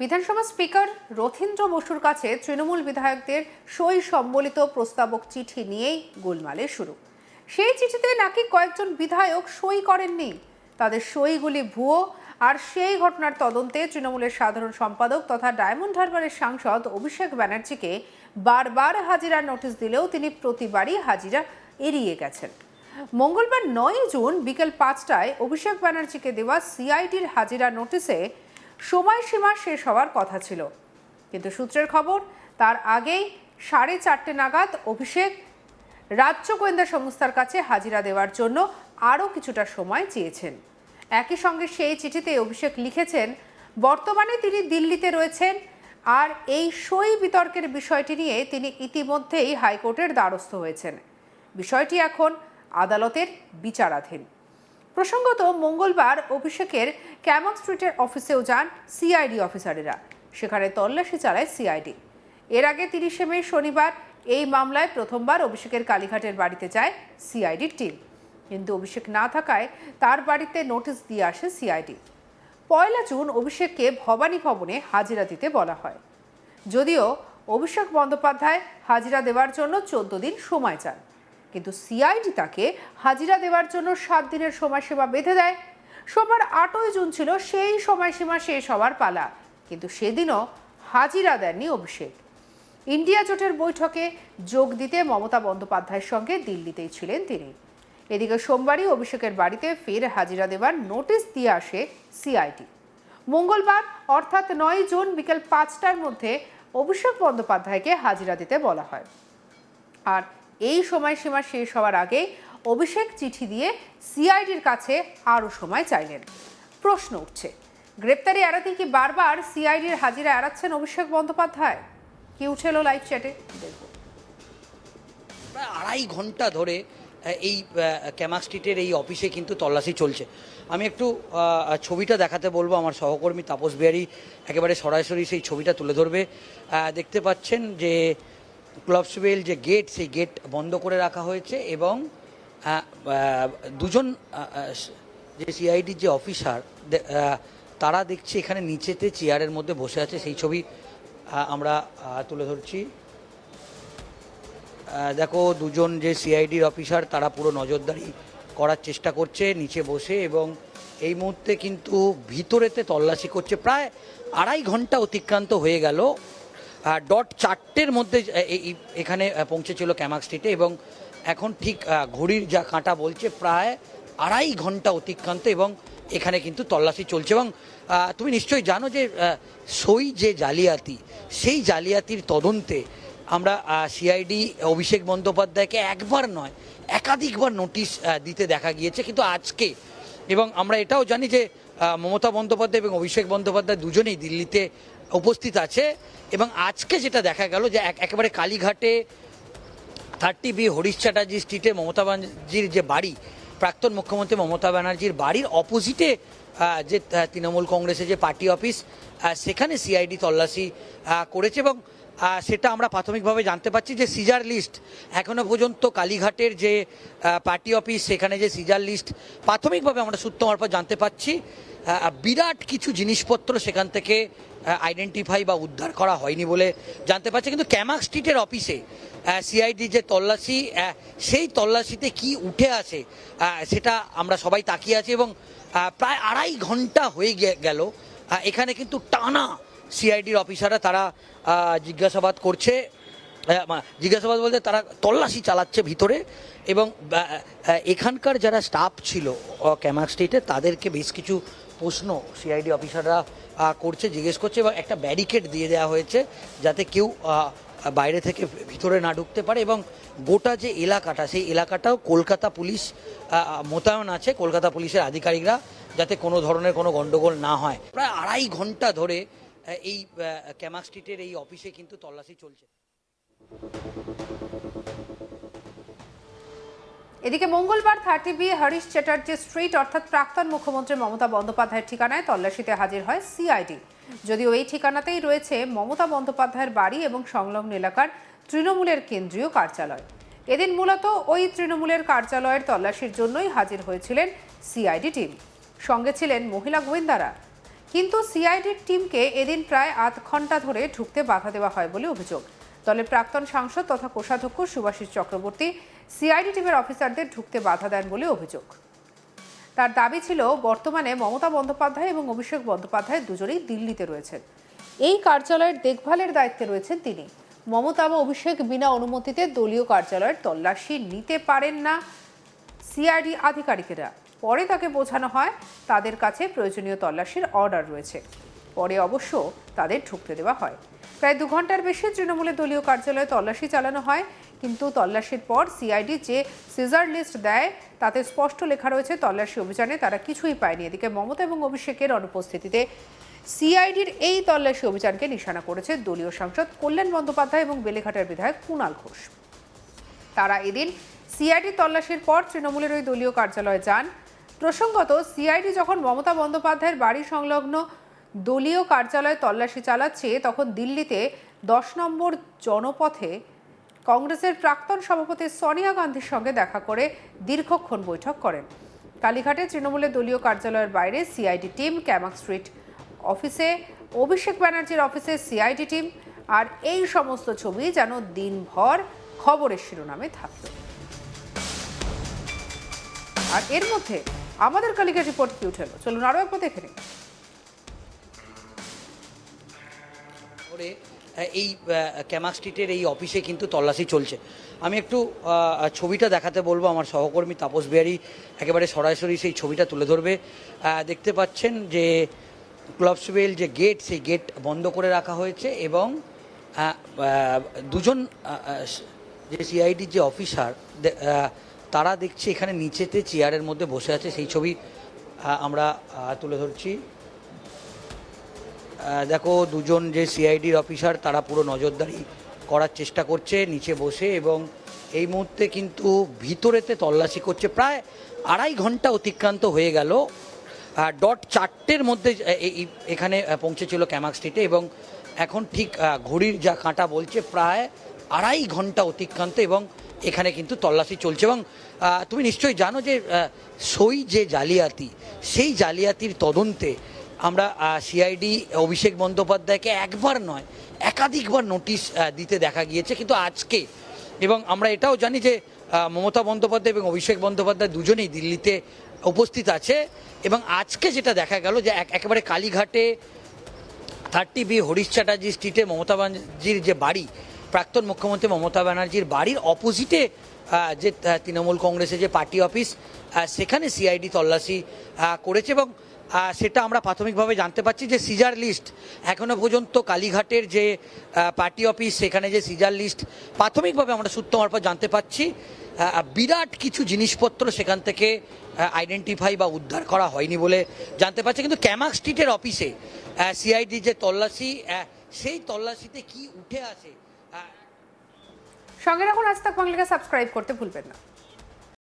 বিধানসভা স্পিকার রথীন্দ্র বসুর কাছে তৃণমূল বিধায়কদের সই সম্বলিত প্রস্তাবক চিঠি নিয়েই গোলমালের শুরু। সেই চিঠিতে নাকি কয়েকজন বিধায়ক সই করেননি, তাদের সইগুলি ভুয়ো। আর সেই ঘটনার তদন্তে তৃণমূলের সাধারণ সম্পাদক তথা ডায়মন্ড হারবারের সাংসদ অভিষেক ব্যানার্জিকে বারবার হাজিরার নোটিশ দিলেও তিনি প্রতিবারই হাজিরা এড়িয়ে গেছেন। মঙ্গলবার 9 জুন বিকেল 5টায় অভিষেক ব্যানার্জিকে দেওয়া সিআইডির হাজিরা নোটিশে সময়সীমা শেষ হওয়ার কথা ছিল, কিন্তু সূত্রের খবর তার আগেই 4:30 নাগাদ অভিষেক রাজ্য গোয়েন্দা সংস্থার কাছে হাজিরা দেওয়ার জন্য আরও কিছুটা সময় চেয়েছেন। একই সঙ্গে সেই চিঠিতে অভিষেক লিখেছেন, বর্তমানে তিনি দিল্লিতে রয়েছেন আর এই সই বিতর্কের বিষয়টি নিয়ে তিনি ইতিমধ্যেই হাইকোর্টের দ্বারস্থ হয়েছেন। বিষয়টি এখন আদালতের বিচারাধীন। প্রসঙ্গত, মঙ্গলবার অভিষেকের ক্যামক স্ট্রিটের অফিসেও যান সিআইডি অফিসারেরা, সেখানে তল্লাশি চালায় সিআইডি। এর আগে 30শে মে শনিবার এই মামলায় প্রথমবার অভিষেকের কালীঘাটের বাড়িতে যায় সিআইডির টিম, কিন্তু অভিষেক না থাকায় তার বাড়িতে নোটিশ দিয়ে আসে সিআইডি। 1 জুন অভিষেককে ভবানী ভবনে হাজিরা দিতে বলা হয়, যদিও অভিষেক বন্দ্যোপাধ্যায় হাজিরা দেওয়ার জন্য 14 দিন সময় চান, কিন্তু সিআইডি তাকে হাজিরা দেওয়ার জন্য 7 দিনের সময়সীমা বেঁধে দেয়। সোমবার 8 জুন ছিল সেই সময়সীমা শেষ হওয়ার পালা, কিন্তু সেদিনও হাজিরা দেননি অভিষেক। ইন্ডিয়া জোটের বৈঠকে যোগ দিতে মমতা বন্দ্যোপাধ্যায়ের সঙ্গে দিল্লিতেই ছিলেন তিনি। এদিকে সোমবারই অভিষেকের বাড়িতে ফের হাজিরা দেওয়ার নোটিশ দিয়ে আসে সিআইডি। মঙ্গলবার অর্থাৎ 9 জুন বিকেল 5টার মধ্যে অভিষেক বন্দ্যোপাধ্যায়কে হাজিরা দিতে বলা হয়। আর এই সময়সীমা শেষ হওয়ার আগে অভিষেক চিঠি দিয়ে সিআইডির কাছে আরও সময় চাইলেন। প্রশ্ন উঠছে, গ্রেপ্তারি এড়াতে কি বারবার সিআইডির হাজিরা এড়াচ্ছেন অভিষেক বন্দ্যোপাধ্যায়? কি উঠে এলো লাইভ চ্যাটে, দেখব। প্রায় 2.5 ঘন্টা ধরে এই ক্যামাক স্ট্রিটের এই অফিসে কিন্তু তল্লাশি চলছে। আমি একটু ছবিটা দেখাতে বলবো, আমার সহকর্মী তাপস বিহারী একেবারে সরাসরি সেই ছবিটা তুলে ধরবে। দেখতে পাচ্ছেন যে ক্লবসওয়েল যে গেট, সেই গেট বন্ধ করে রাখা হয়েছে এবং দুজন যে সিআইডির যে অফিসার তারা দেখছি এখানে নিচেতে চেয়ারের মধ্যে বসে আছে, সেই ছবি আমরা তুলে ধরছি। দেখো, দুজন যে সিআইডির অফিসার তারা পুরো নজরদারি করার চেষ্টা করছে নিচে বসে, এবং এই মুহূর্তে কিন্তু ভিতরেতে তল্লাশি করছে। প্রায় 2.5 ঘন্টা অতিক্রান্ত হয়ে গেল। 4:00-র মধ্যে এখানে পৌঁছেছিল ক্যামাক স্ট্রিটে, এবং এখন ঠিক ঘড়ির যা কাঁটা বলছে প্রায় 2.5 ঘন্টা অতিক্রান্ত, এবং এখানে কিন্তু তল্লাশি চলছে। এবং তুমি নিশ্চয়ই জানো যে সই যে জালিয়াতি, সেই জালিয়াতির তদন্তে আমরা সিআইডি অভিষেক বন্দ্যোপাধ্যায়কে একবার নয় একাধিকবার নোটিশ দিতে দেখা গিয়েছে, কিন্তু আজকে, এবং আমরা এটাও জানি যে মমতা বন্দ্যোপাধ্যায় এবং অভিষেক বন্দ্যোপাধ্যায় দুজনেই দিল্লিতে উপস্থিত আছে, এবং আজকে যেটা দেখা গেল যে একেবারে কালীঘাটে 30B হরিশ চ্যাটার্জি স্ট্রিটে মমতা ব্যানার্জির যে বাড়ি, প্রাক্তন মুখ্যমন্ত্রী মমতা ব্যানার্জির বাড়ির অপোজিটে যে তৃণমূল কংগ্রেসের যে পার্টি অফিস, সেখানে সিআইডি তল্লাশি করেছে। এবং সেটা আমরা প্রাথমিকভাবে জানতে পারছি যে সিজার লিস্ট, এখনো পর্যন্ত কালীঘাটের যে পার্টি অফিস সেখানে যে সিজার লিস্ট, প্রাথমিকভাবে আমরা সূত্র মারফত জানতে পারছি বিরাট কিছু জিনিসপত্র সেখান থেকে আইডেন্টিফাই বা উদ্ধার করা হয়নি বলে জানতে পারছি। কিন্তু ক্যামাক স্ট্রিটের অফিসে সিআইডি যে তল্লাশি, সেই তল্লাশিতে কি উঠে আসে সেটা আমরা সবাই তাকিয়ে আছি। এবং প্রায় 2.5 ঘন্টা হয়ে গেল এখানে কিন্তু টানা সিআইডির অফিসাররা তারা জিজ্ঞাসাবাদ করছে, জিজ্ঞাসাবাদ বলতে তারা তল্লাশি চালাচ্ছে ভিতরে, এবং এখানকার যারা স্টাফ ছিল ক্যামাক স্ট্রিটে তাদেরকে বেশ কিছু প্রশ্ন সিআইডি অফিসাররা করছে, জিজ্ঞেস করছে, এবং একটা ব্যারিকেড দিয়ে দেওয়া হয়েছে যাতে কেউ বাইরে থেকে ভিতরে না ঢুকতে পারে। এবং গোটা যে এলাকাটা, সেই এলাকাটাও কলকাতা পুলিশ মোতায়েন আছে, কলকাতা পুলিশের আধিকারিকরা, যাতে কোনো ধরনের কোনো গণ্ডগোল না হয়। প্রায় 2.5 ঘন্টা ধরে এই ক্যামাক স্ট্রিটের এই অফিসে কিন্তু তল্লাশি চলছে। এদিকে মঙ্গলবার 30B হরিশ চ্যাটার্জি স্ট্রিট অর্থাৎ প্রাক্তন মুখ্যমন্ত্রী মমতা বন্দ্যোপাধ্যায়ের ঠিকানায় তল্লাশিতে হাজির হয় সিআইডি। যদিও এই ঠিকানাতেই রয়েছে মমতা বন্দ্যোপাধ্যায়ের বাড়ি এবং সংলগ্ন এলাকার তৃণমূলের কেন্দ্রীয় কার্যালয়। এদিন মূলত ওই তৃণমূলের কার্যালয়ের তল্লাশির জন্যই হাজির হয়েছিলেন সিআইডি টিম, সঙ্গে ছিলেন মহিলা গোয়েন্দারা। কিন্তু সিআইডির টিমকে এদিন প্রায় আধ ঘন্টা ধরে ঢুকতে বাধা দেওয়া হয় বলে অভিযোগ। দলের প্রাক্তন সাংসদ তথা কোষাধ্যক্ষ সুভাষিস চক্রবর্তী সিআইডি টিমের অফিসারদের ঢুকতে বাধা দেন বলে অভিযোগ। তার দাবি ছিল, বর্তমানে মমতা বন্দ্যোপাধ্যায় এবং অভিষেক বন্দ্যোপাধ্যায় দুজনেই দিল্লিতে রয়েছেন। এই কার্যালয়ের দেখভালের দায়িত্বে রয়েছেন তিনি। মমতা ও অভিষেক বিনা অনুমতিতে দলীয় কার্যালয়ের তল্লাশি নিতে পারেন না সিআইডি আধিকারিকেরা। পরে তাকে বোঝানো হয় তাদের কাছে প্রয়োজনীয় তল্লাশির অর্ডার রয়েছে। পরে অবশ্য তাদের ঢুকতে দেওয়া হয়। প্রায় 2 ঘন্টার বেশি তৃণমূলের দলীয় কার্যালয়ে তল্লাশি চালানো হয়, কিন্তু তল্লাশির পর সিআইডি যে সিজার লিস্ট দেয় তাতে স্পষ্ট লেখা রয়েছে তল্লাশি অভিযানে তারা কিছুই পায়নি। এদিকে মমতা এবং অভিষেকের অনুপস্থিতিতে সিআইডির এই তল্লাশি অভিযানকে নিশানা করেছে দলীয় সাংসদ কল্যাণ বন্দ্যোপাধ্যায় এবং বেলেঘাটার বিধায়ক কুণাল ঘোষ। তারা এদিন সিআইডি তল্লাশির পর তৃণমূলের ওই দলীয় কার্যালয়ে যান। প্রসঙ্গত, সিআইডি যখন মমতা বন্দ্যোপাধ্যায়ের বাড়ি সংলগ্ন দলীয় কার্যালয়ে তল্লাশি চালাচ্ছে, তখন দিল্লিতে 10 নম্বর জনপথে কংগ্রেসের প্রাক্তন সভাপতি সোনিয়া গান্ধীর সঙ্গে দেখা করে দীর্ঘক্ষণ বৈঠক করেন। কালীঘাটে তৃণমূলের দলীয় কার্যালয়ের বাইরে সিআইডি টিম, ক্যামাক স্ট্রিট অফিসে অভিষেক ব্যানার্জির অফিসে সিআইডি টিম, আর এই সমস্ত ছবি যেন দিনভর খবরের শিরোনামে থাকলো। আর এর মধ্যে আমাদের কালীঘাট রিপোর্ট কি উঠে এলো, চলুন আরো একবার দেখে নিন। এই ক্যামাক স্ট্রিটের এই অফিসে কিন্তু তল্লাশি চলছে। আমি একটু ছবিটা দেখাতে বলবো, আমার সহকর্মী তাপস বিহারী একেবারে সরাসরি সেই ছবিটা তুলে ধরবে। দেখতে পাচ্ছেন যে ক্লবসওয়েল যে গেট, সেই গেট বন্ধ করে রাখা হয়েছে এবং দুজন যে সিআইডির যে অফিসার তারা দেখছি এখানে নিচেতে চেয়ারের মধ্যে বসে আছে, সেই ছবি আমরা তুলে ধরছি। দেখো, দুজন যে সিআইডির অফিসার তারা পুরো নজরদারি করার চেষ্টা করছে নিচে বসে, এবং এই মুহূর্তে কিন্তু ভিতরেতে তল্লাশি করছে। প্রায় 2.5 ঘন্টা অতিক্রান্ত হয়ে গেল। 4:00 মধ্যে এখানে পৌঁছেছিল ক্যামাক স্ট্রিটে, এবং এখন ঠিক ঘড়ির যা কাঁটা বলছে প্রায় 2.5 ঘন্টা অতিক্রান্ত, এবং এখানে কিন্তু তল্লাশি চলছে। এবং তুমি নিশ্চয়ই জানো যে সই যে জালিয়াতি, সেই জালিয়াতির তদন্তে আমরা সিআইডি অভিষেক বন্দ্যোপাধ্যায়কে একবার নয় একাধিকবার নোটিশ দিতে দেখা গিয়েছে, কিন্তু আজকে, এবং আমরা এটাও জানি যে মমতা বন্দ্যোপাধ্যায় এবং অভিষেক বন্দ্যোপাধ্যায় দুজনেই দিল্লিতে উপস্থিত আছে, এবং আজকে যেটা দেখা গেল যে একেবারে কালীঘাটে 30B হরিশ চ্যাটার্জি স্ট্রিটে মমতা ব্যানার্জির যে বাড়ি, প্রাক্তন মুখ্যমন্ত্রী মমতা ব্যানার্জির বাড়ির অপোজিটে যে তৃণমূল কংগ্রেসের যে পার্টি অফিস, সেখানে সিআইডি তল্লাশি করেছে। এবং সেটা আমরা প্রাথমিকভাবে জানতে পারছি যে সিজার লিস্ট এখনো পর্যন্ত কালীঘাটের যে পার্টি অফিস, সেখানে যে সিজার লিস্ট প্রাথমিকভাবে আমরা সূত্র মারফত জানতে পারছি বিরাট কিছু জিনিসপত্র সেখান থেকে আইডেন্টিফাই বা উদ্ধার করা হয়নি বলে জানতে পারছি। কিন্তু ক্যামাক স্ট্রিটের অফিসে সিআইডি যে তল্লাশি, সেই তল্লাশিতে কি উঠে আসে। সঙ্গে রাখুন আজ তাক বাংলাকে সাবস্ক্রাইব করতে ভুলবেন না।